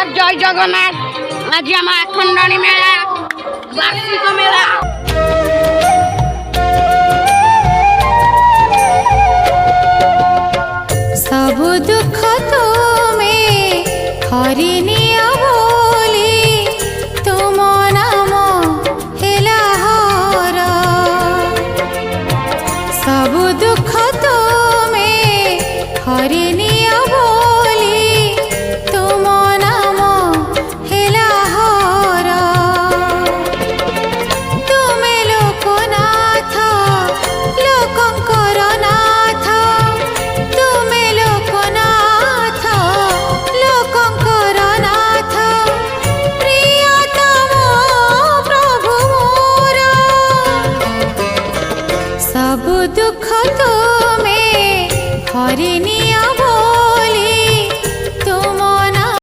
जय जगन्नाथ। आज आम आखंडाणी मेला वार्षिक मेला। सब दुख तो में हरिणी